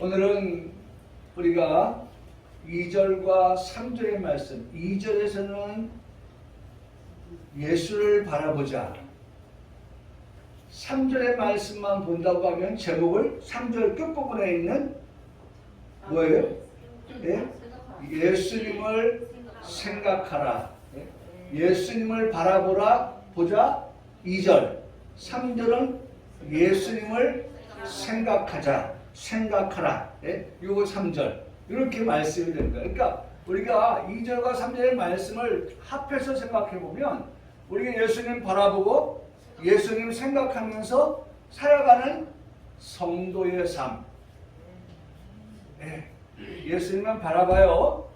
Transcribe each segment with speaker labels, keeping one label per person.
Speaker 1: 오늘은 우리가 2절과 3절의 말씀, 2절에서는 예수를 바라보자. 3절의 말씀만 본다고 하면 제목을 3절 끝부분에 있는 뭐예요? 네? 예수님을 생각하라. 예수님을 바라보라. 보자. 2절. 3절은 예수님을 생각하자. 생각하라. 이거 3절. 이렇게 말씀이 되는 거예요. 그러니까 우리가 2절과 3절의 말씀을 합해서 생각해 보면 우리가 예수님 바라보고 예수님 생각하면서 살아가는 성도의 삶. 예수님만 바라봐요.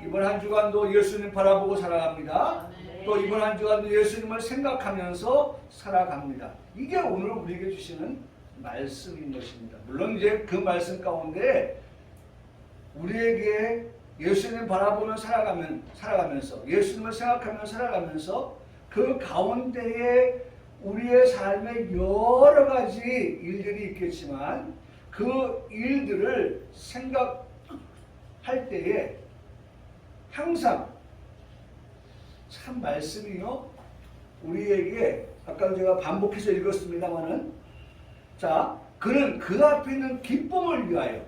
Speaker 1: 이번 한 주간도 예수님 바라보고 살아갑니다. 또 이번 한 주간도 예수님을 생각하면서 살아갑니다. 이게 오늘 우리에게 주시는 말씀인 것입니다. 물론 이제 그 말씀 가운데 우리에게 예수님 바라보며 살아가면서 예수님을 생각하며 살아가면서 그 가운데에 우리의 삶에 여러 가지 일들이 있겠지만 그 일들을 생각할 때에 항상 참 말씀이요 우리에게 아까 제가 반복해서 읽었습니다마는 자 그는 그 앞에 있는 기쁨을 위하여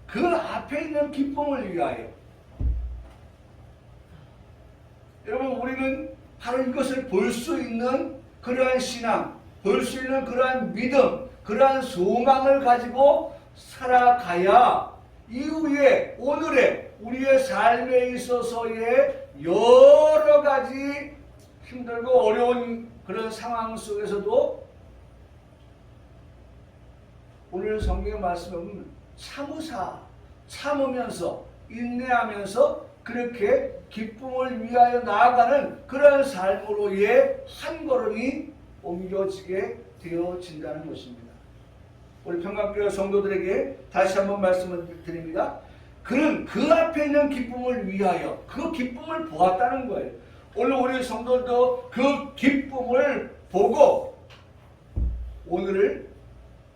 Speaker 1: 그 앞에 있는 기쁨을 위하여 여러분 우리는 바로 이것을 볼 수 있는 그러한 신앙, 볼 수 있는 그러한 믿음, 그러한 소망을 가지고 살아가야 이후에 오늘의 우리의 삶에 있어서의 여러 가지 힘들고 어려운 그런 상황 속에서도 오늘 성경의 말씀은 참으면서 인내하면서 그렇게 기쁨을 위하여 나아가는 그런 삶으로의 한 걸음이 옮겨지게 되어진다는 것입니다. 우리 평강교회 성도들에게 다시 한번 말씀을 드립니다. 그는 그 앞에 있는 기쁨을 위하여 그 기쁨을 보았다는 거예요. 오늘 우리 성도들도 그 기쁨을 보고 오늘의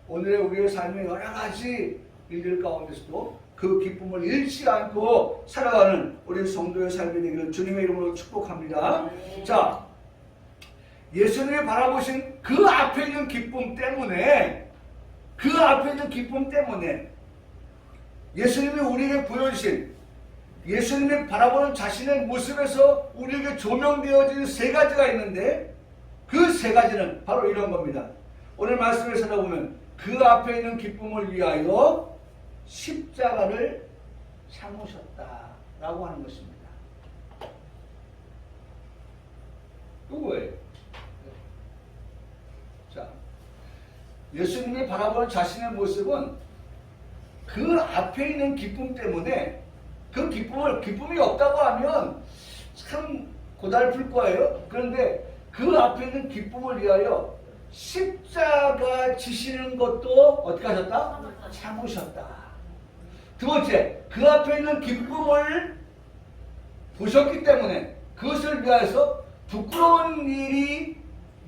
Speaker 1: 우리의 삶의 여러 가지 일들 가운데서도 그 기쁨을 잃지 않고 살아가는 우리 성도의 삶이 되기를 주님의 이름으로 축복합니다. 자, 예수님이 바라보신 그 앞에 있는 기쁨 때문에 예수님이 우리에게 보여주신 예수님이 바라보는 자신의 모습에서 우리에게 조명되어진 세 가지가 있는데 그 세 가지는 바로 이런 겁니다. 오늘 말씀을 살펴보면 그 앞에 있는 기쁨을 위하여 십자가를 참으셨다라고 하는 것입니다. 누구예요? 자, 예수님이 바라보는 자신의 모습은 그 앞에 있는 기쁨 때문에 그 기쁨이 없다고 하면 참 고달플 거예요. 그런데 그 앞에 있는 기쁨을 위하여 십자가 지시는 것도 어떻게 하셨다? 참으셨다. 두 번째, 그 앞에 있는 기쁨을 보셨기 때문에 그것을 위하여서 부끄러운 일이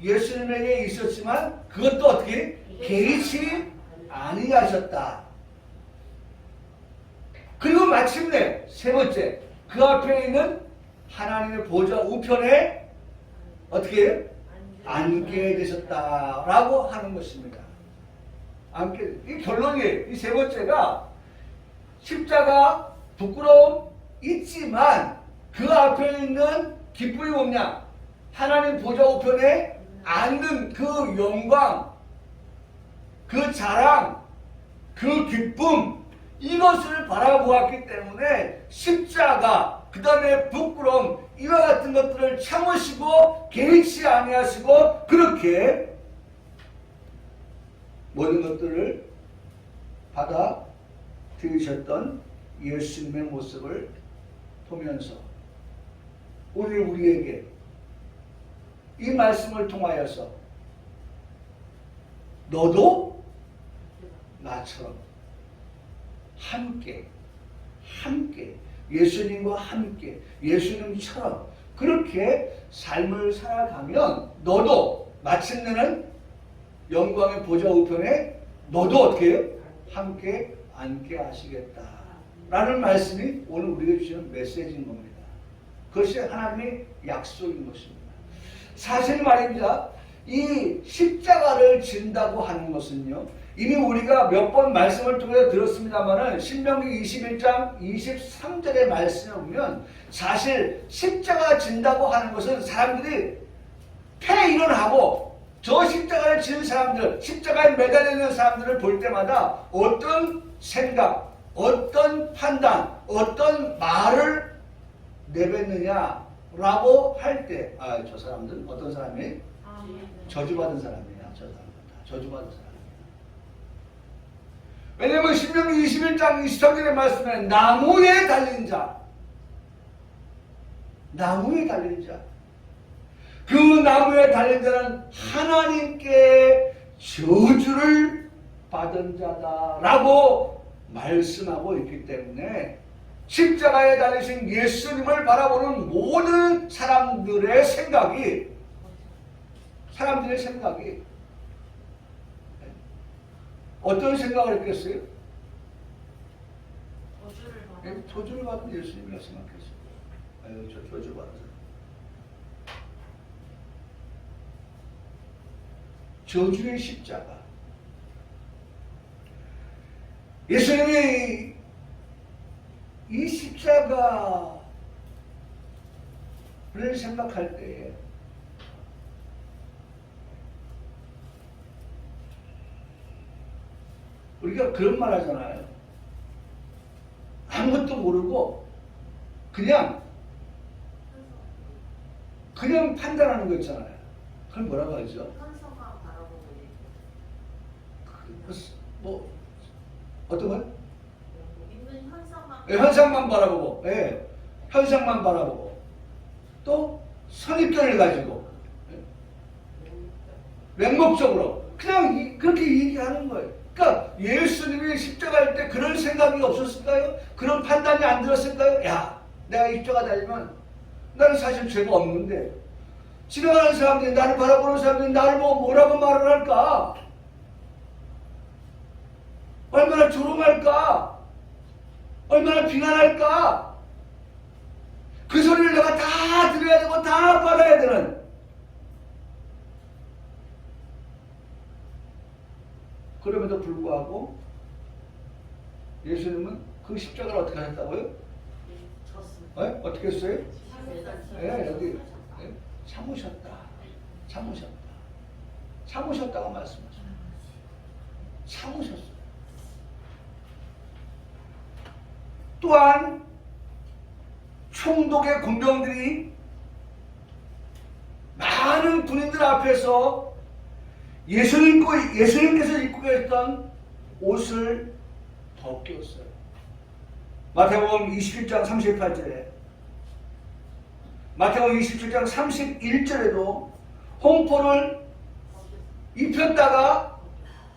Speaker 1: 예수님에게 있었지만 그것도 어떻게 개의치 아니하셨다. 그리고 마침내 세 번째, 그 앞에 있는 하나님의 보좌 우편에 어떻게 앉게 되셨다라고 하는 것입니다. 이 결론이에요. 이 세 번째가 십자가 부끄러움 있지만 그 앞에 있는 기쁨이 뭐냐? 하나님 보좌 우편에 앉는 그 영광, 그 자랑, 그 기쁨 이것을 바라보았기 때문에 십자가 그 다음에 부끄러움 이와 같은 것들을 참으시고 개의치 아니하시고 그렇게 모든 것들을 받아들이셨던 예수님의 모습을 보면서 오늘 우리에게 이 말씀을 통하여서 너도 나처럼 함께 예수님과 함께 예수님처럼 그렇게 삶을 살아가면 너도 마침내는 영광의 보좌 우편에 너도 어떻게 해요? 함께 앉게 하시겠다 라는 말씀이 오늘 우리에게 주시는 메시지인 겁니다. 그것이 하나님의 약속인 것입니다. 사실 말입니다. 이 십자가를 진다고 하는 것은요, 이미 우리가 몇 번 말씀을 통해 들었습니다만은 신명기 21장 23절의 말씀을 보면 사실 십자가 진다고 하는 것은 사람들이 폐일원하고 저 십자가를 지은 사람들, 십자가에 매달려 있는 사람들을 볼 때마다 어떤 생각, 어떤 판단, 어떤 말을 내뱉느냐라고 할 때, 저 사람들은 어떤 사람이? 저주받은 사람이야. 저 사람은 다 저주받은 사람이야. 왜냐하면 신명기 21장 23절의 말씀에 나무에 달린 자, 나무에 달린 자, 그 나무에 달린 자는 하나님께 저주를 받은 자다라고 말씀하고 있기 때문에 십자가에 달리신 예수님을 바라보는 모든 사람들의 생각이 어떤 생각을 했겠어요? 저주를 받은 예수님이라 생각했어요. 아유, 저 저주 받은 사람. 저주의 십자가. 예수님이 이 십자가를 생각할 때에 우리가 그런 말 하잖아요. 아무것도 모르고 그냥 판단하는 거 있잖아요. 그걸 뭐라고 하죠? 뭐 어떤 걸?
Speaker 2: 있는 현상만.
Speaker 1: 현상만 바라보고, 현상만 바라보고, 또 선입견을 가지고, 맹목적으로 그냥 그렇게 얘기하는 거예요. 그러니까 예수님이 십자가일 때 그런 생각이 없었을까요? 그런 판단이 안 들었을까요? 야, 내가 이 십자가 달리면 나는 사실 죄가 없는데 지나가는 사람들이, 나를 바라보는 사람들이 나를 보고 뭐라고 말을 할까? 얼마나 조롱할까? 얼마나 비난할까? 그 소리를 내가 다 들어야 되고 다 받아야 되는, 그럼에도 불구하고 예수님은 그 십자가를 어떻게 하셨다고요? 어떻게 했어요? 여기 참으셨다고 말씀하셨어요. 참으셨어요. 또한 총독의 군병들이 많은 군인들 앞에서 예수님께서 입고 계셨던 옷을 벗겼어요. 마태복음 27장 38절에, 마태복음 27장 31절에도 홍포를 입혔다가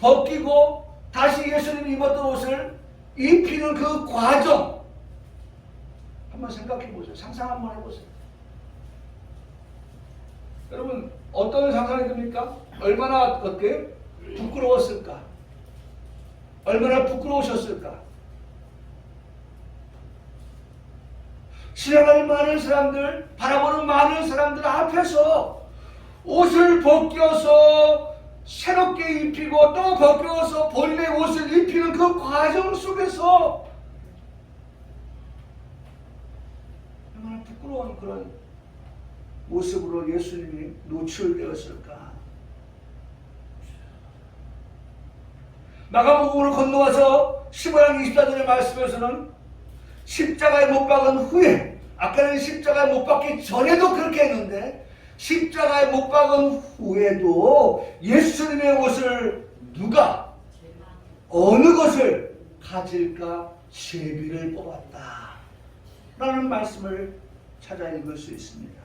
Speaker 1: 벗기고 다시 예수님이 입었던 옷을 입히는 그 과정 한번 생각해 보세요. 상상 한번 해보세요. 여러분 어떤 상상이 듭니까? 얼마나 어때요? 부끄러웠을까? 얼마나 부끄러우셨을까? 지나가는 많은 사람들, 바라보는 많은 사람들 앞에서 옷을 벗겨서 새롭게 입히고 또 벗겨서 본래 옷을 입히는 그 과정 속에서 얼마나 부끄러운 그런 모습으로 예수님이 노출되었을까? 마가복음으로 건너와서 15장 24절의 말씀에서는 십자가에 못 박은 후에, 아까는 십자가에 못 박기 전에도 그렇게 했는데 십자가에 못 박은 후에도 예수님의 옷을 누가, 어느 것을 가질까 제비를 뽑았다 라는 말씀을 찾아 읽을 수 있습니다.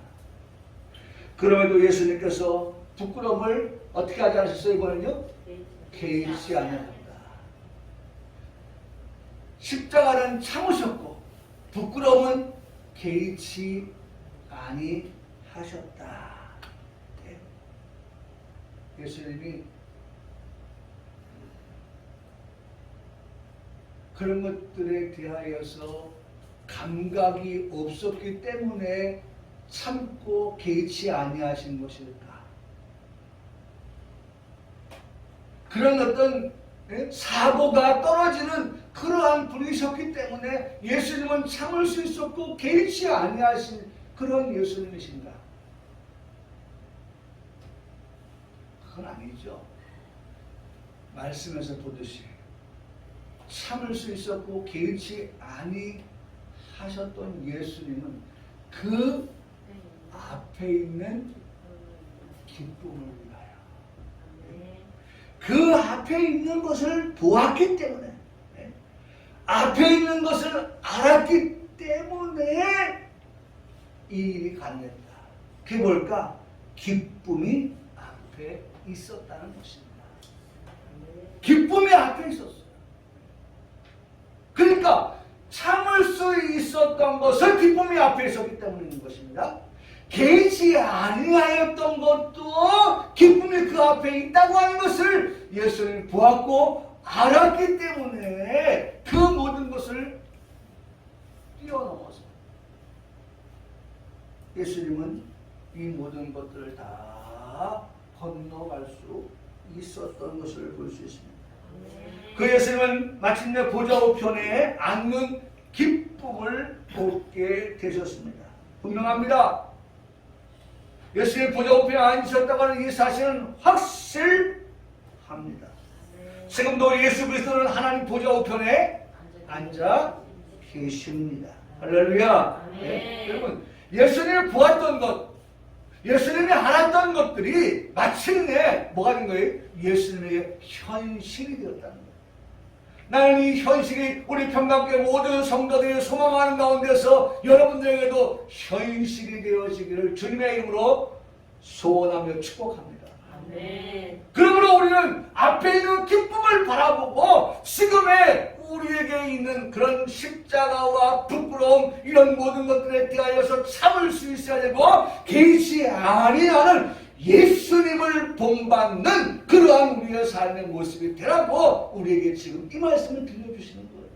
Speaker 1: 그럼에도 예수님께서 부끄러움을 어떻게 하지 않으셨어요? 이번엔요? 개의치 않으셨다. 십자가는 참으셨고 부끄러움은 개의치 아니하셨다. 예수님이 그런 것들에 대하여서 감각이 없었기 때문에 참고 개의치 아니하신 것일까? 그런 어떤 사고가 떨어지는 그러한 분이셨기 때문에 예수님은 참을 수 있었고 개의치 아니하신 그런 예수님이신가? 그건 아니죠. 말씀에서 보듯이 참을 수 있었고 개의치 아니하셨던 예수님은 그 앞에 있는 기쁨을 위하여 그 앞에 있는 것을 보았기 때문에 앞에 있는 것을 알았기 때문에 이 일이 가능했다. 그게 뭘까? 기쁨이 앞에 있었다는 것입니다. 기쁨이 앞에 있었어요. 그러니까 참을 수 있었던 것을 기쁨이 앞에 있었기 때문인 것입니다. 개의치 아니하였던 것도 기쁨이 그 앞에 있다고 하는 것을 예수님이 보았고 알았기 때문에 그 모든 것을 뛰어넘어서 예수님은 이 모든 것들을 다 건너갈 수 있었던 것을 볼 수 있습니다. 그 예수님은 마침내 보좌 우편에 앉는 기쁨을 얻게 되셨습니다. 분명합니다. 예수님이 보좌 우편에 앉으셨다고 하는 이 사실은 확실합니다. 지금도 예수 그리스도는 하나님 보좌 우편에 앉아 계십니다. 할렐루야. 네. 여러분, 예수님을 보았던 것, 예수님이 알았던 것들이 마침내 뭐가 된 거예요? 예수님에게 현실이 되었다는 거예요. 나는 이 현실이 우리 평강교회 모든 성도들이 소망하는 가운데서 여러분들에게도 현실이 되어지기를 주님의 이름으로 소원하며 축복합니다.
Speaker 2: 아멘.
Speaker 1: 그러므로 우리는 앞에 있는 기쁨을 바라보고 지금의 우리에게 있는 그런 십자가와 부끄러움 이런 모든 것들에 대하여서 참을 수 있어야 되고 개의치 아니하는 예수님을 본받는 그러한 우리의 삶의 모습이 되라고 우리에게 지금 이 말씀을 들려주시는 거예요.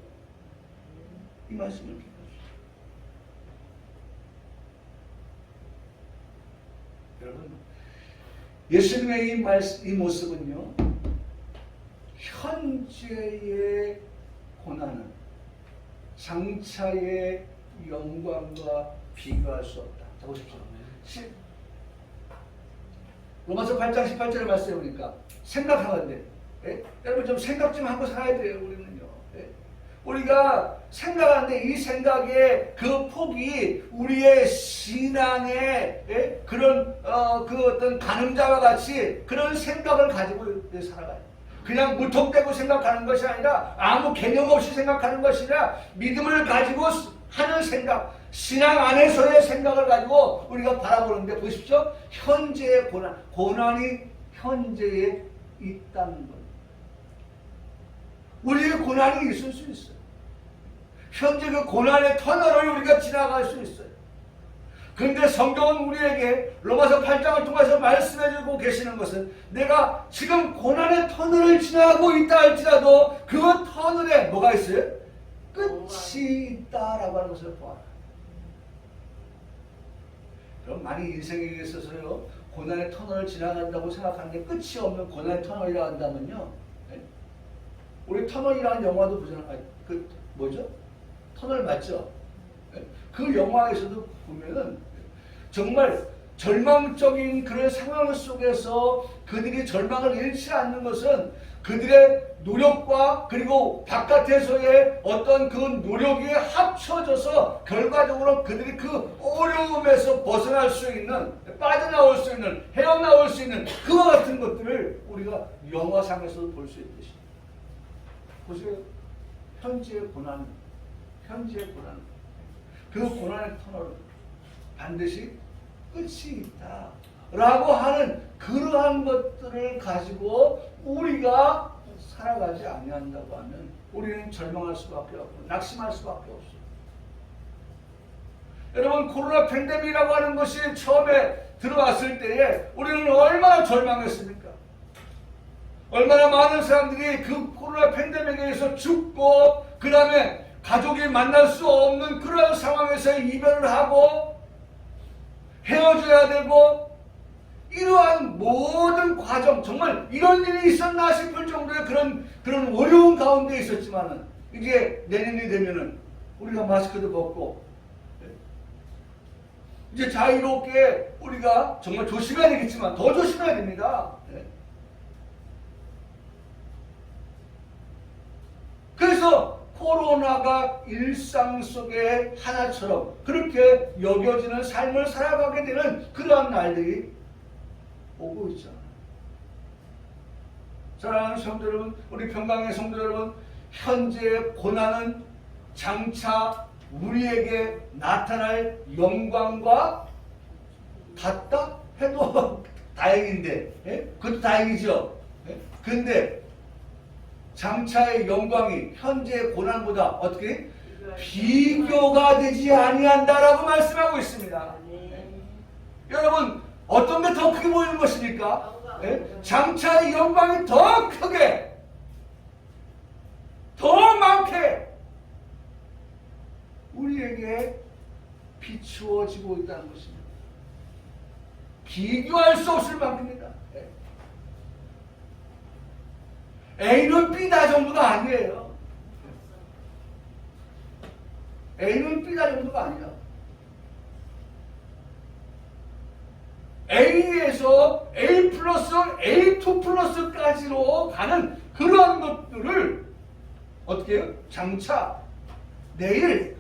Speaker 1: 이 말씀을 들려주시는 거예요. 여러분, 예수님의 이 모습은요, 현재의 고난은 장차의 영광과 비교할 수 없다. 자, 보십시오. 로마서 8장 18절의 말씀에 보니까 생각하는데, 여러분 좀 생각 좀 하고 살아야 돼요. 우리는요. 우리가 생각하는데 이 생각의 그 폭이 우리의 신앙의 그런 그 어떤 가늠자와 같이 그런 생각을 가지고 살아가요. 그냥 무턱대고 생각하는 것이 아니라 아무 개념 없이 생각하는 것이 아니라 믿음을 가지고 하는 생각, 신앙 안에서의 생각을 가지고 우리가 바라보는데 보십시오. 현재의 고난이 현재에 있다는 것. 우리의 고난이 있을 수 있어요. 현재 그 고난의 터널을 우리가 지나갈 수 있어요. 그런데 성경은 우리에게 로마서 8장을 통해서 말씀해주고 계시는 것은 내가 지금 고난의 터널을 지나가고 있다 할지라도 그 터널에 뭐가 있어요? 끝이 있다라고 하는 것을 보아라. 그럼 많이 인생에 있어서요 고난의 터널을 지나간다고 생각하는데 끝이 없는 고난의 터널이라 한다면요, 우리 터널이라는 영화도 보잖아요. 그 뭐죠? 터널 맞죠? 그 영화에서도 보면은 정말 절망적인 그런 상황 속에서 그들이 절망을 잃지 않는 것은 그들의 노력과 그리고 바깥에서의 어떤 그 노력이 합쳐져서 결과적으로 그들이 그 어려움에서 벗어날 수 있는, 빠져나올 수 있는, 헤어나올 수 있는 그와 같은 것들을 우리가 영화상에서도 볼 수 있듯이. 보세요. 현재의 고난, 그 고난의 터널은 반드시 끝이 있다 라고 하는 그러한 것들을 가지고 우리가 살아가지 아니한다고 하면 우리는 절망할 수밖에 없고 낙심할 수밖에 없어요. 여러분, 코로나 팬데믹이라고 하는 것이 처음에 들어왔을 때에 우리는 얼마나 절망했습니까? 얼마나 많은 사람들이 그 코로나 팬데믹에 의해서 죽고 그 다음에 가족이 만날 수 없는 그런 상황에서 이별을 하고 헤어져야 되고 이러한 모든 과정 정말 이런 일이 있었나 싶을 정도의 그런 어려운 가운데 있었지만은 이제 내년이 되면은 우리가 마스크도 벗고 이제 자유롭게 우리가 정말 조심해야 되겠지만 더 조심해야 됩니다. 그래서 코로나가 일상 속의 하나처럼 그렇게 여겨지는 삶을 살아가게 되는 그러한 날들이 오고 있잖아요. 사랑하는 성도 여러분, 우리 평강의 성도 여러분, 현재의 고난은 장차 우리에게 나타날 영광과 같다 해도 다행인데, 그것도 다행이죠. 근데 장차의 영광이 현재의 고난보다 어떻게 비교가 되지 아니한다라고 말씀하고 있습니다. 여러분, 어떤 게 더 크게 보이는 것입니까? 장차의 영광이 더 크게, 더 많게 우리에게 비추어지고 있다는 것입니다. 비교할 수 없을 만큼입니다. A는 B다 정도가 아니에요. A는 B다 정도가 아니야. A에서 A 플러스 A2 플러스까지로 가는 그런 것들을 어떻게 해요? 장차, 내일,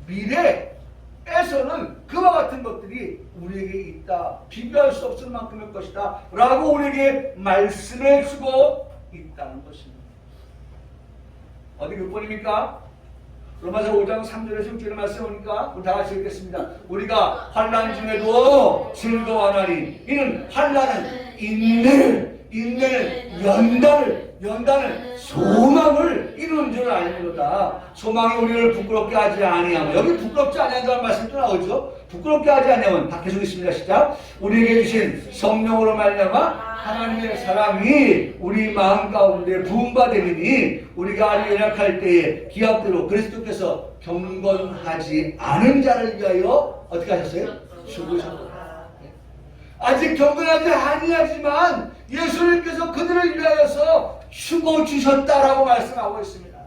Speaker 1: 미래에서는 그와 같은 것들이 우리에게 있다. 비교할 수 없을 만큼의 것이다. 라고 우리에게 말씀해 주고 있다는 것입니다. 어디 몇 번입니까? 로마서 5장 3절에서 6절의 말씀 보니까 우리 다 같이 읽겠습니다. 우리가 환난 중에도 즐거워하나니 이는 환난은 인내를, 인내는 연단을 소망을 이루는 줄 알미로다. 소망이 우리를 부끄럽게 하지 아니하면, 여기 부끄럽지 아니한다는 말씀도 나오죠. 부끄럽게 하지 아니하면 다 계속 있습니다. 시작. 우리에게 주신 성령으로 말미암아 하나님의 사랑이 우리 마음 가운데 부음받으리니 우리가 아주 연약할 때에 기약대로 그리스도께서 경건하지 않은 자를 위하여 어떻게 하셨어요? 죽으셨다. 아직 경건하지 아니하지만 예수님께서 그들을 위하여서 죽어주셨다라고 말씀하고 있습니다.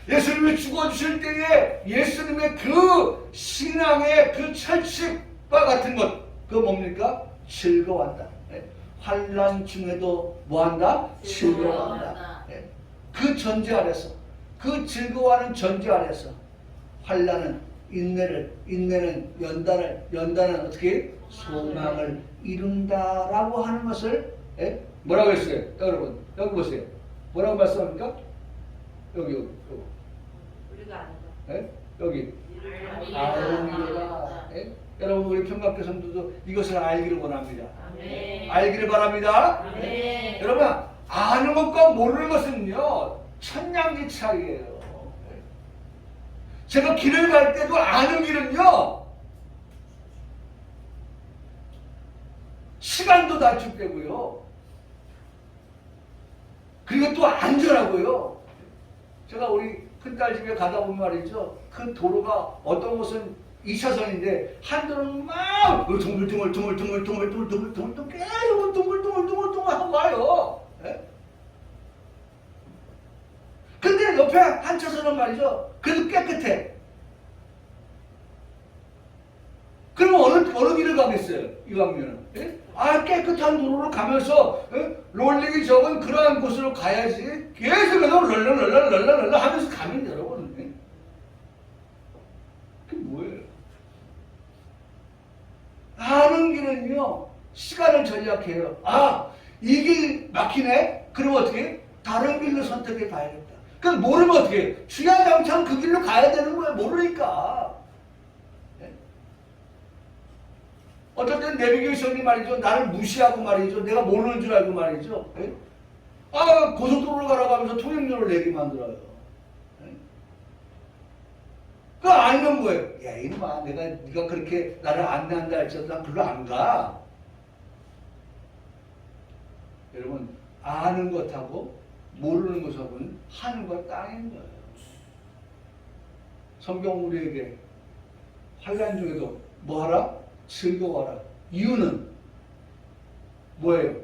Speaker 1: 예수님이 죽어주실 때에 예수님의 그 신앙의 그 철칙과 같은 것, 그거 뭡니까? 즐거워한다. 환난 중에도 뭐한다? 즐거워한다. 그 전제 아래서, 그 즐거워하는 전제 아래서 환난은 인내를, 인내는 연단을, 연단은 어떻게? 소망을 이룬다라고 하는 것을 뭐라고 했어요? 여러분 여기 보세요. 뭐라고 말씀합니까? 여기
Speaker 2: 우리가 아니다.
Speaker 1: 여기 알미로다. 여러분 우리 평강교회 성도도 이것을 알기를 원합니다.
Speaker 2: 아멘.
Speaker 1: 알기를 바랍니다.
Speaker 2: 아멘.
Speaker 1: 여러분 아는 것과 모르는 것은요 천냥지 차이예요. 제가 길을 갈 때도 아는 길은요 시간도 단축되고요. 그리고 또 안전하고요. 제가 우리 큰딸 집에 가다 보면 말이죠. 그 도로가 어떤 곳은 2차선인데 한 도로는 막 둥글둥글둥글둥글둥글둥글둥글 계속 둥글둥글둥글둥글 하고 와요. 근데 옆에 한 차선은 말이죠. 그래도 깨끗해. 그럼 어느 길을 가겠어요? 이왕이면은. 깨끗한 도로로 가면서 롤링이 적은 그러한 곳으로 가야지. 계속해서 럴렁럴렁럴렁럴렁 하면서 가면 여러분. 그게 뭐예요? 아는 길은요 시간을 전략해요. 이 길 막히네? 그럼 어떻게? 다른 길로 선택해 봐야겠다. 그럼 모르면 어떻게 해? 주야장창 그 길로 가야 되는 거예요. 모르니까. 어떨 땐 내비게이션이 말이죠. 나를 무시하고 말이죠. 내가 모르는 줄 알고 말이죠. 고속도로로 가라고 하면서 통행료를 내게 만들어요. 그거 아니면 뭐예요? 야, 이놈아, 네가 그렇게 나를 안내한다 할지라도 난 글로 안 가. 여러분, 아는 것하고 모르는 것은 하늘과 땅인 거예요. 성경 우리에게 환난 중에도 뭐하라? 즐거워하라. 이유는 뭐예요?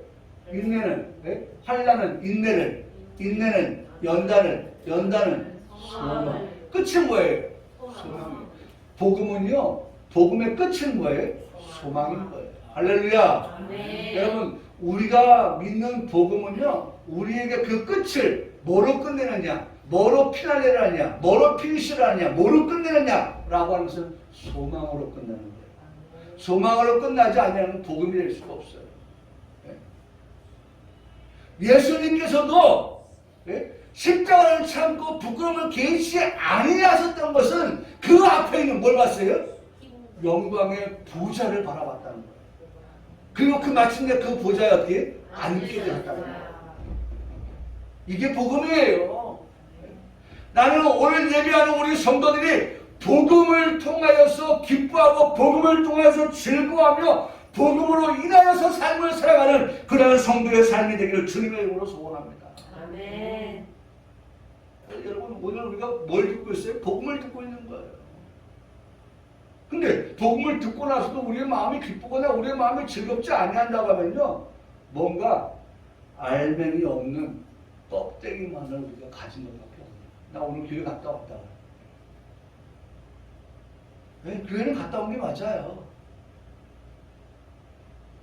Speaker 1: 인내는, 네? 환난은 인내를, 인내는 연단을, 연단은 소망. 끝은 뭐예요? 소망이에요. 복음은요, 복음의 끝은 뭐예요? 소망인 거예요. 할렐루야.
Speaker 2: 네.
Speaker 1: 여러분, 우리가 믿는 복음은요, 우리에게 그 끝을 뭐로 끝내느냐, 뭐로 피날레를 하냐, 뭐로 피니시를 하냐, 뭐로 끝내느냐 라고 하는 것은 소망으로 끝나는 거예요. 소망으로 끝나지 않으면 복음이 될 수가 없어요. 예수님께서도 십자가를 참고 부끄러움을 개의치 아니하셨던 것은 그 앞에 있는 뭘 봤어요? 영광의 보좌를 바라봤다는 거예요. 그리고 그 마침내 그 보좌에 어떻게 앉게 되었다는 거예요. 이게 복음이에요. 나는 오늘 예배하는 우리 성도들이 복음을 통하여서 기뻐하고 복음을 통하여서 즐거워하며 복음으로 인하여서 삶을 살아가는 그러한 성도의 삶이 되기를 주님의 이름으로 소원합니다.
Speaker 2: 아멘.
Speaker 1: 여러분, 오늘 우리가 뭘 듣고 있어요? 복음을 듣고 있는 거예요. 근데 복음을 듣고 나서도 우리의 마음이 기쁘거나 우리의 마음이 즐겁지 아니한다고 하면요, 뭔가 알맹이 없는 껍데기만을 우리가 가진 것밖에 없어요. 나 오늘 교회 갔다 왔다. 네, 교회는 갔다 온 게 맞아요.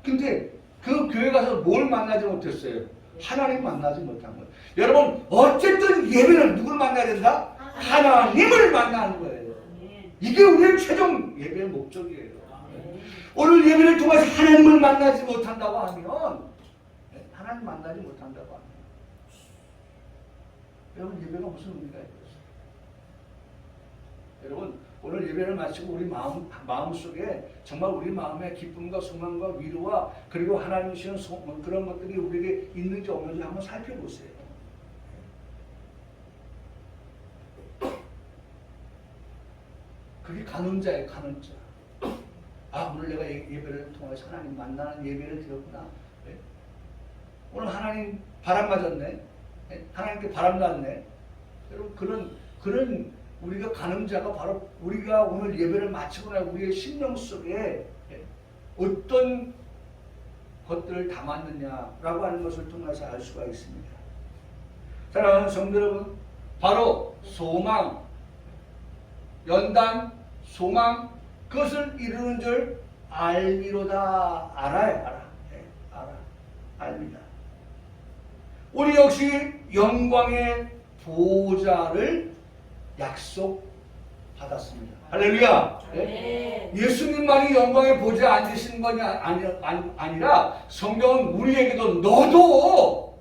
Speaker 1: 근데 그 교회 가서 뭘 만나지 못했어요? 하나님 만나지 못한 거예요. 여러분, 어쨌든 예배는 누굴 만나야 된다? 하나님을 만나는 거예요. 이게 우리의 최종 예배의 목적이에요. 오늘 예배를 통해서 하나님을 만나지 못한다고 하면, 하나님 만나지 못한다고 하면, 여러분, 예배가 무슨 의미가 있겠어요? 여러분, 오늘 예배를 마치고 우리 마음 속에 정말 우리 마음에 기쁨과 소망과 위로와 그리고 하나님 주시는 그런 것들이 우리에게 있는지 없는지 한번 살펴보세요. 그게 간음자예요, 간음자. 아, 오늘 내가 예배를 통해서 하나님 만나는 예배를 드렸구나. 네? 오늘 하나님 바람 맞았네. 네? 하나님께 바람 났네. 여러분, 그런 우리가 간음자가 바로 우리가 오늘 예배를 마치고 나 우리의 심령 속에 어떤 것들을 담았느냐라고 하는 것을 통해서 알 수가 있습니다. 사랑하는 성도 여러분, 바로 소망, 연단, 소망, 그것을 이루는 줄 알미로다. 알아요, 알아. 압니다. 우리 역시 영광의 보좌를 약속받았습니다. 할렐루야.
Speaker 2: 네.
Speaker 1: 예수님만이 영광의 보좌에 앉으신 것이 아니라 성경은 우리에게도 너도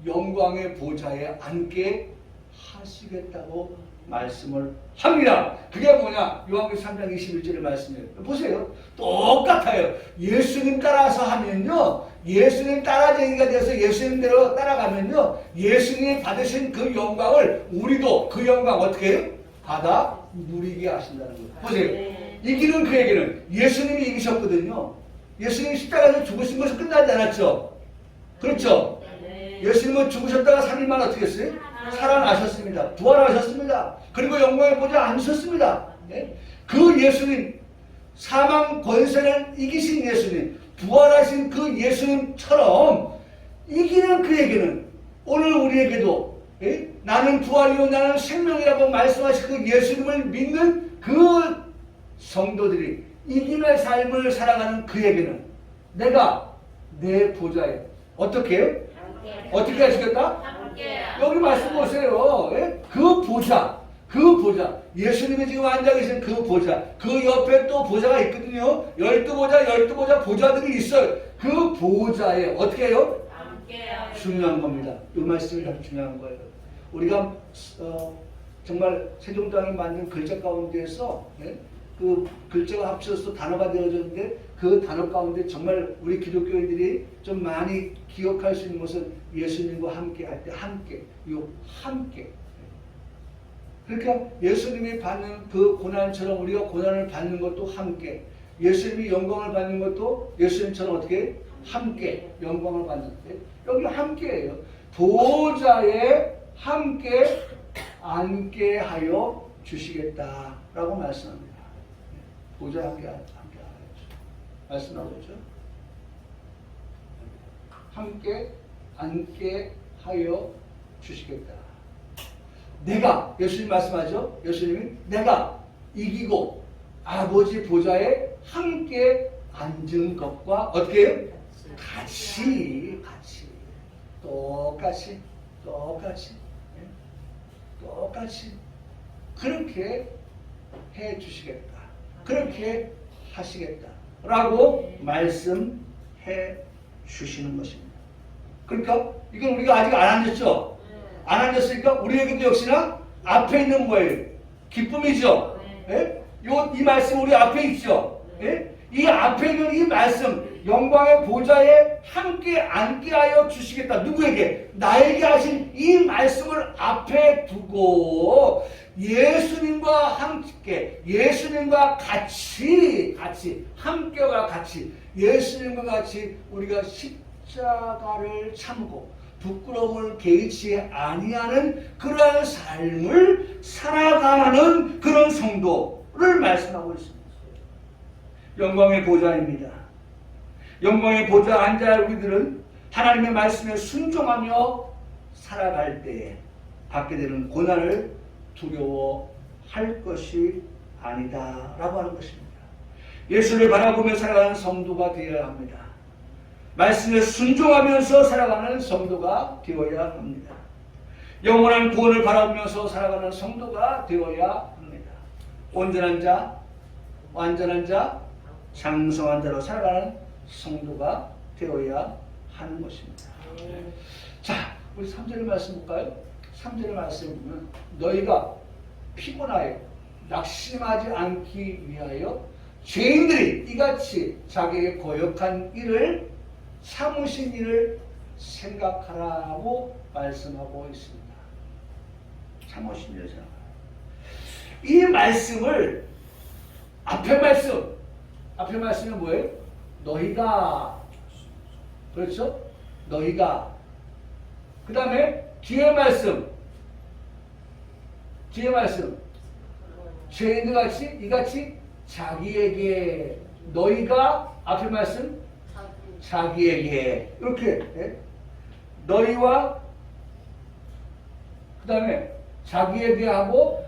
Speaker 1: 영광의 보좌에 앉게 하시겠다고 말씀을 합니다. 그게 뭐냐? 요한계시록 3장 21절의 말씀이에요. 보세요. 똑같아요. 예수님 따라서 하면요, 예수님 따라쟁이가 돼서 예수님대로 따라가면요, 예수님이 받으신 그 영광을 우리도 그 영광 어떻게 해요? 받아 누리게 하신다는 거예요. 보세요. 이기는 그에게는 예수님이 이기셨거든요. 예수님이 십자가에서 죽으신 것이 끝나지 않았죠. 그렇죠? 예수님은 죽으셨다가 3일만 어떻게 했어요? 살아나셨습니다. 부활하셨습니다. 그리고 영광의 보좌에 앉으셨습니다. 그 예수님, 사망 권세를 이기신 예수님, 부활하신 그 예수님처럼 이기는 그에게는 오늘 우리에게도 나는 부활이요 나는 생명이라고 말씀하신 그 예수님을 믿는 그 성도들이 이김의 삶을 살아가는 그에게는 내가 내 보좌에 어떻게 해요? 어떻게 하시겠다? 여기 말씀 보세요. 그 보좌, 예수님이 지금 앉아 계신 그 보좌, 그 옆에 또 보좌가 있거든요. 12보좌 보좌들이 있어요. 그 보좌에 어떻게 해요? 중요한 겁니다. 이 말씀이 아주 중요한 거예요. 우리가 정말 세종당이 만든 글자 가운데에서 그 글자가 합쳐서 단어가 되어졌는데 그 단어 가운데 정말 우리 기독교인들이 좀 많이 기억할 수 있는 것은 예수님과 함께 할 때 함께, 함께. 그러니까 예수님이 받는 그 고난처럼 우리가 고난을 받는 것도 함께, 예수님이 영광을 받는 것도 예수님처럼 어떻게 함께 영광을 받는데 여기 함께예요. 보좌에 함께 앉게 하여 주시겠다라고 말씀합니다. 보좌에 함께 하여 말씀하고 있죠. 함께 앉게 하여 주시겠다. 내가, 예수님 말씀하죠. 예수님이 내가 이기고 아버지 보좌에 함께 앉은 것과 어떻게 해요? 같이 똑같이 그렇게 해 주시겠다. 그렇게 하시겠다라고 말씀해 주시는 것입니다. 그러니까 이건 우리가 아직 안 앉았죠? 안 앉았으니까 우리에게도 역시나 앞에 있는 거예요. 기쁨이죠? 예? 이 말씀 우리 앞에 있죠? 예? 이 앞에 있는 이 말씀, 영광의 보좌에 함께 앉게 하여 주시겠다. 누구에게? 나에게 하신 이 말씀을 앞에 두고 예수님과 함께, 예수님과 같이 함께와 같이 예수님과 같이 우리가 십자가를 참고 부끄러움을 개의치 아니하는 그러한 삶을 살아가는 그런 성도를 말씀하고 있습니다. 영광의 보좌입니다. 영광의 보좌에 앉아야 할 우리들은 하나님의 말씀에 순종하며 살아갈 때에 받게 되는 고난을 두려워할 것이 아니다 라고 하는 것입니다. 예수를 바라보며 살아가는 성도가 되어야 합니다. 말씀에 순종하면서 살아가는 성도가 되어야 합니다. 영원한 구원을 바라보면서 살아가는 성도가 되어야 합니다. 온전한 자, 완전한 자, 장성한 자로 살아가는 성도가 되어야 하는 것입니다. 자, 우리 3절의 말씀 볼까요? 3절의 말씀 보면 너희가 피곤하여 낙심하지 않기 위하여 죄인들이 이같이 자기의 고역한 일을 참으신 일을 생각하라고 말씀하고 있습니다. 참으신 일을 생각하라. 이 말씀을 앞에 말씀이 뭐예요? 너희가, 그렇죠? 너희가. 그 다음에 뒤에 말씀 죄인들 같이 이같이 자기에게, 너희가 앞에 말씀 자기에게 이렇게, 예? 너희와 그 다음에 자기에게 하고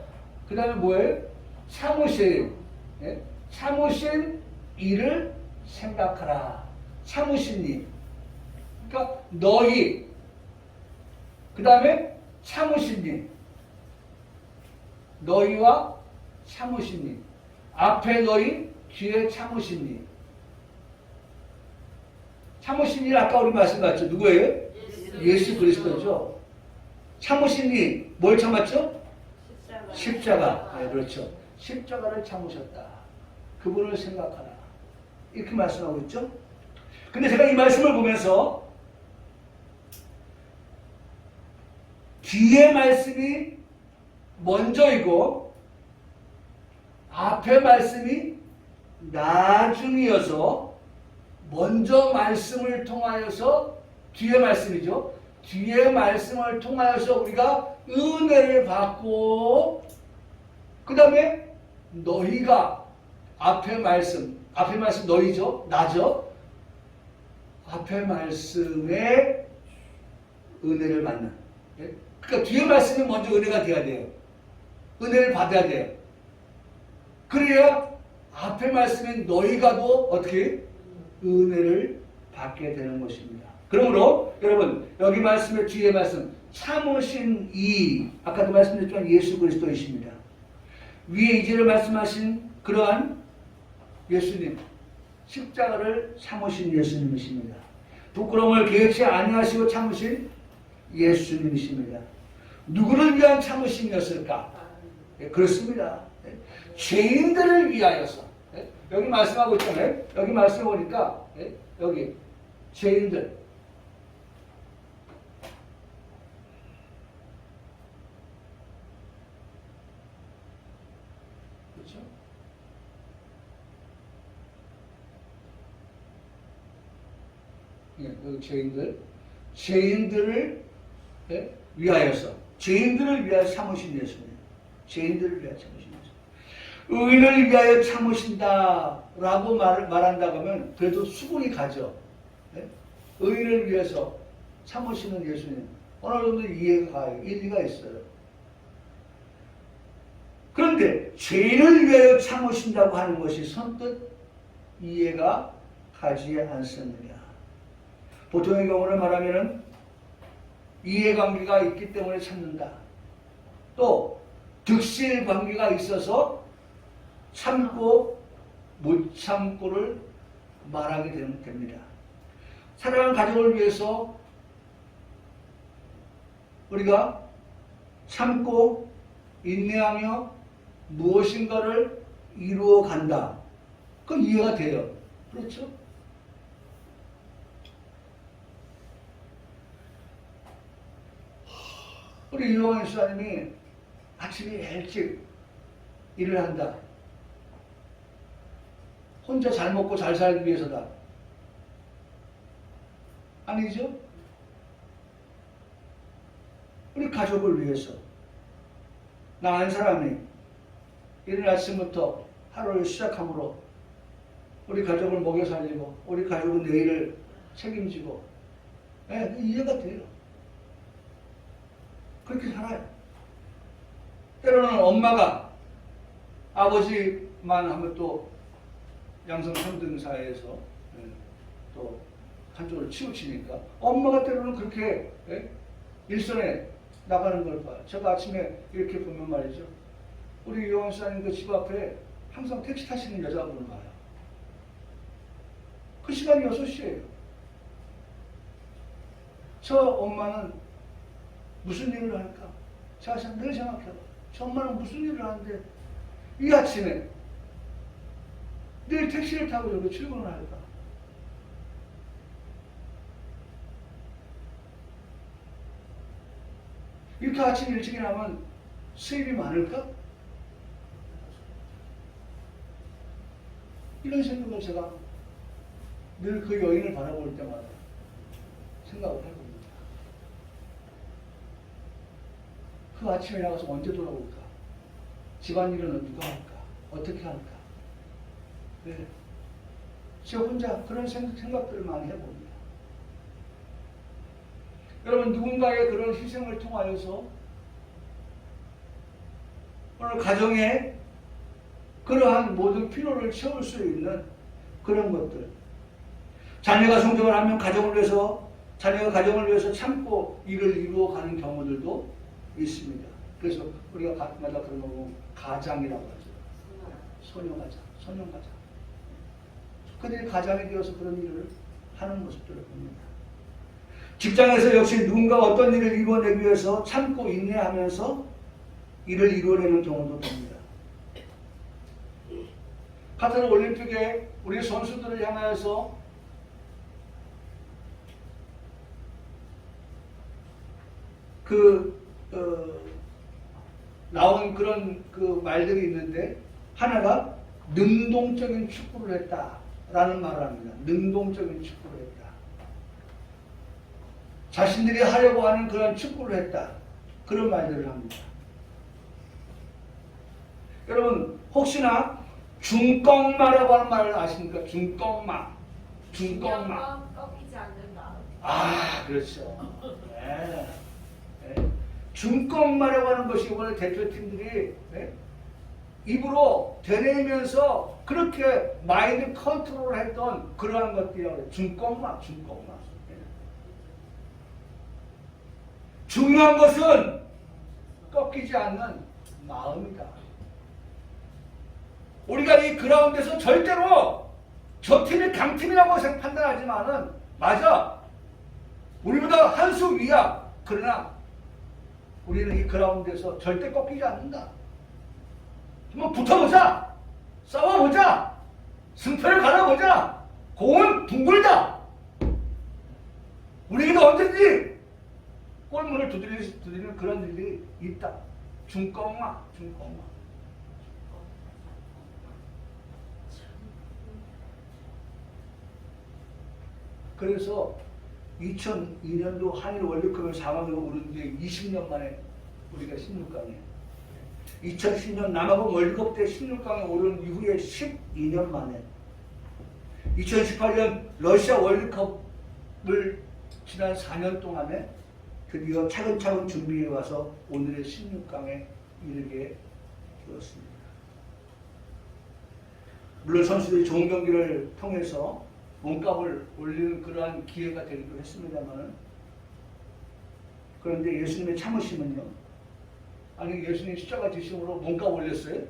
Speaker 1: 그 다음에 뭐예요? 참으신, 예? 참으신 일을 생각하라. 참으신 일. 그러니까 너희 그 다음에 참으신 일. 너희와 참으신 일. 앞에 너희, 뒤에 참으신 일. 참으신 일 아까 우리 말씀봤죠. 누구예요? 예수 그리스도죠. 참으신 일, 뭘 참았죠? 십자가. 네, 그렇죠. 십자가를 참으셨다. 그분을 생각하라. 이렇게 말씀하고 있죠. 근데 제가 이 말씀을 보면서 뒤에 말씀이 먼저이고 앞에 말씀이 나중이어서 먼저 말씀을 통하여서 뒤에 말씀이죠. 뒤에 말씀을 통하여서 우리가 은혜를 받고 그 다음에 너희가 앞에 말씀 너희죠. 나죠. 앞에 말씀에 은혜를 받는. 그러니까 뒤에 말씀이 먼저 은혜가 돼야 돼요. 은혜를 받아야 돼요. 그래야 앞에 말씀인 너희가도 어떻게 은혜를 받게 되는 것입니다. 그러므로 여러분 여기 말씀의 뒤에 말씀 참으신 이 아까도 말씀드렸지만 예수 그리스도이십니다. 위에 이제를 말씀하신 그러한 예수님 십자가를 참으신 예수님이십니다. 부끄러움을 개의치 아니하시고 참으신 예수님이십니다. 누구를 위한 참으심이었을까? 네, 그렇습니다. 네. 죄인들을 위하여서. 네. 여기 말씀하고 있잖아요. 여기 말씀 보니까 네. 여기 죄인들. 그렇죠? 네, 여기 죄인들을 예? 위하여서 죄인들을 위하여 참으신 예수님. 죄인들을 위하여 참으신 예수님. 의인을 위하여 참으신다라고 말한다고 하면 그래도 수긍이 가죠. 예? 의인을 위해서 참으시는 예수님. 어느 정도 이해가 가요. 일리가 있어요. 그런데 죄인을 위하여 참으신다고 하는 것이 선뜻 이해가 가지 않습니다. 보통의 경우를 말하면 이해관계가 있기 때문에 참는다. 또 득실 관계가 있어서 참고 못 참고를 말하게 됩니다. 사랑하는 가족을 위해서 우리가 참고 인내하며 무엇인가를 이루어 간다. 그 이해가 돼요. 그렇죠? 우리 유영환 수사님이 아침에 일찍 일을 한다. 혼자 잘 먹고 잘 살기 위해서다. 아니죠? 우리 가족을 위해서. 나 한 사람이 이른 아침부터 하루를 시작함으로 우리 가족을 먹여 살리고 우리 가족은 내일을 책임지고 이해가 돼요. 그렇게 살아요. 때로는 엄마가 아버지만 하면 또 양성평등사회에서 또 한쪽으로 치우치니까 엄마가 때로는 그렇게 일선에 나가는 걸 봐요. 제가 아침에 이렇게 보면 말이죠. 우리 유영원 수사님 그 집 앞에 항상 택시 타시는 여자분을 봐요. 그 시간이 6시예요. 저 엄마는 무슨 일을 할까? 제가 늘 생각해봐. 저 엄마는 무슨 일을 하는데 이 아침에 내일 택시를 타고 여기 출근을 할까? 이렇게 아침 일찍 일어나면 수입이 많을까? 이런 생각을 제가 늘 그 여인을 바라볼 때마다 생각을 해봅니다. 그 아침에 나가서 언제 돌아올까? 집안일은 누가 할까? 어떻게 할까? 네. 저 혼자 그런 생각들을 많이 해봅니다. 여러분, 누군가의 그런 희생을 통하여서 오늘 가정에 그러한 모든 필요를 채울 수 있는 그런 것들. 자녀가 성장을 하면 자녀가 가정을 위해서 참고 일을 이루어가는 경우들도 있습니다. 그래서 우리가 가끔마다 그런 거 보면 가장이라고 하죠. 소녀가장. 그들이 가장이 되어서 그런 일을 하는 모습들을 봅니다. 직장에서 역시 누군가 어떤 일을 이루어내기 위해서 참고 인내하면서 일을 이루어내는 경우도 됩니다. 카타르 올림픽에 우리 선수들을 향하여서 나온 그런 말들이 있는데 하나가 능동적인 축구를 했다라는 말을 합니다. 능동적인 축구를 했다. 자신들이 하려고 하는 그런 축구를 했다. 그런 말들을 합니다. 여러분, 혹시나 중꺽마라고 하는 말을 아십니까? 중꺽마.
Speaker 2: 꺾이지 않는 마음.
Speaker 1: 아, 그렇죠. 네. 중꺽마라고 하는 것이 이번에 대표팀들이 입으로 되뇌면서 그렇게 마인드 컨트롤을 했던 그러한 것들이라고 해요. 중꺽마. 중요한 것은 꺾이지 않는 마음이다. 우리가 이 그라운드에서 절대로 저 팀이 강팀이라고 판단하지만은 맞아. 우리보다 한 수 위야. 그러나 우리는 이 그라운드에서 절대 꺾이지 않는다. 한번 붙어보자. 싸워보자. 승패를 가려보자. 공은 둥글다. 우리가 언제든지 골문을 두드리는 그런 일이 있다. 중꺽마. 그래서 2002년도 한일 월드컵에 4강으로 오른 뒤에 20년 만에 우리가 16강에 2010년 남아공 월드컵 때 16강에 오른 이후에 12년 만에 2018년 러시아 월드컵을 지난 4년 동안에 드디어 차근차근 준비해 와서 오늘의 16강에 이르게 되었습니다. 물론 선수들이 좋은 경기를 통해서 몸값을 올리는 그러한 기회가 되기도 했습니다만, 그런데 예수님의 참으심은요, 아니 예수님 십자가 지심으로 몸값 올렸어요?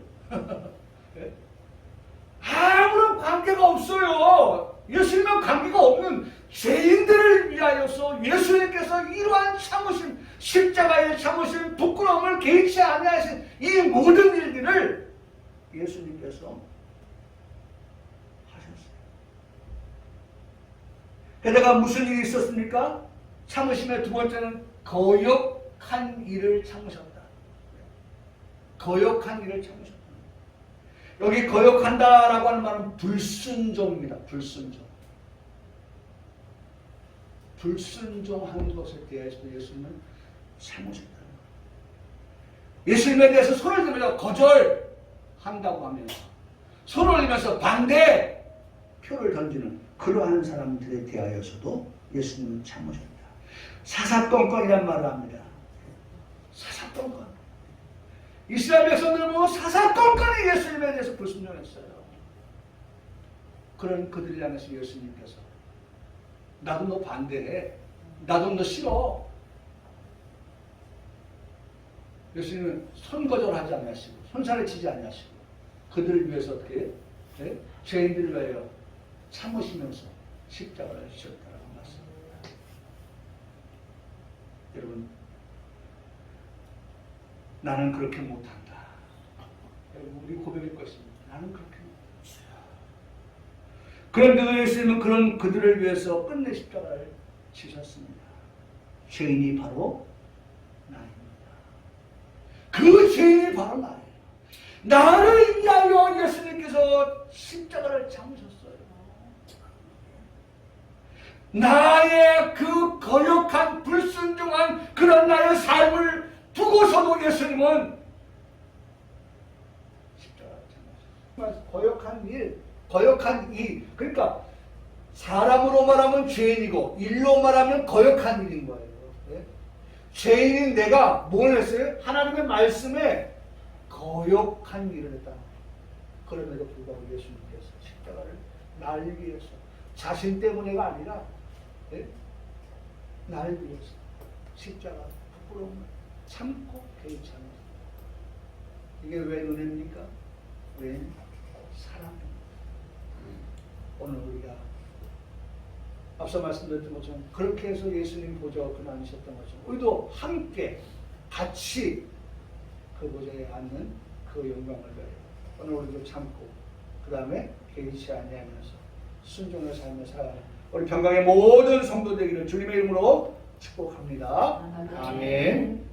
Speaker 1: 네? 아무런 관계가 없어요. 예수님과 관계가 없는 죄인들을 위하여서 예수님께서 이러한 참으심, 십자가의 참으심, 부끄러움을 개의치 아니하신 이 모든 일들을 예수님께서 하셨어요. 게다가 무슨 일이 있었습니까? 참으심의 두 번째는 거역한 일을 참으셨다. 거역한 일을 참으셨다. 여기 거역한다라고 하는 말은 불순종입니다. 불순종. 불순종하는 것에 대해서 예수님은 참으셨다는 거예요. 예수님에 대해서 손을 들면서 거절한다고 하면서 손을 올리면서 반대 표를 던지는 그러한 사람들에 대하여서도 예수님은 참으셨다. 사사건건이란 말을 합니다. 사사건건. 이스라엘 백성들은 뭐 사사건건이 예수님에 대해서 불순종했어요. 그런 그들을 향해서 예수님께서 나도 너 반대해. 나도 너 싫어. 예수님은 손거절하지 않으시고 손살을 치지 않으시고 그들을 위해서 어떻게 해요? 네? 죄인들을 위하여 참으시면서 십자가를 지셨다라고 말씀합니다. 여러분, 나는 그렇게 못한다. 여러분, 우리 고백일 것입니다. 나는 그렇게 못한다. 그런데도 예수님은 그런 그들을 위해서 끝내 십자가를 지셨습니다. 죄인이 바로 나입니다. 그 죄인이 바로 나예요. 나를 위하여 예수님께서 십자가를 참으셨어요. 나의 그 거역한 불순종한 그런 나의 삶을 두고서도 예수님은 십자가를 참으셨어요. 거역한 일. 그러니까 사람으로 말하면 죄인이고 일로 말하면 거역한 일인 거예요. 네? 죄인인 내가 뭘 했어요? 하나님의 말씀에 거역한 일을 했다. 그럼에도 불구하고 예수님께서 십자가를 나를 위해서 자신 때문에가 아니라 네? 나를 위해서 십자가 부끄러움을 참고 개의치 않았습니다. 이게 왜 은혜입니까? 왜 사랑입니다. 오늘 우리가 앞서 말씀드렸던 것처럼 그렇게 해서 예수님 보좌 앞에 앉으셨던 것처럼 우리도 함께 같이 그 보좌에 앉는 그 영광을 배워요. 오늘 우리도 참고 그 다음에 개의치 아니하면서 순종의 삶을 살아가는 우리 평강의 모든 성도 되기를 주님의 이름으로 축복합니다. 아멘.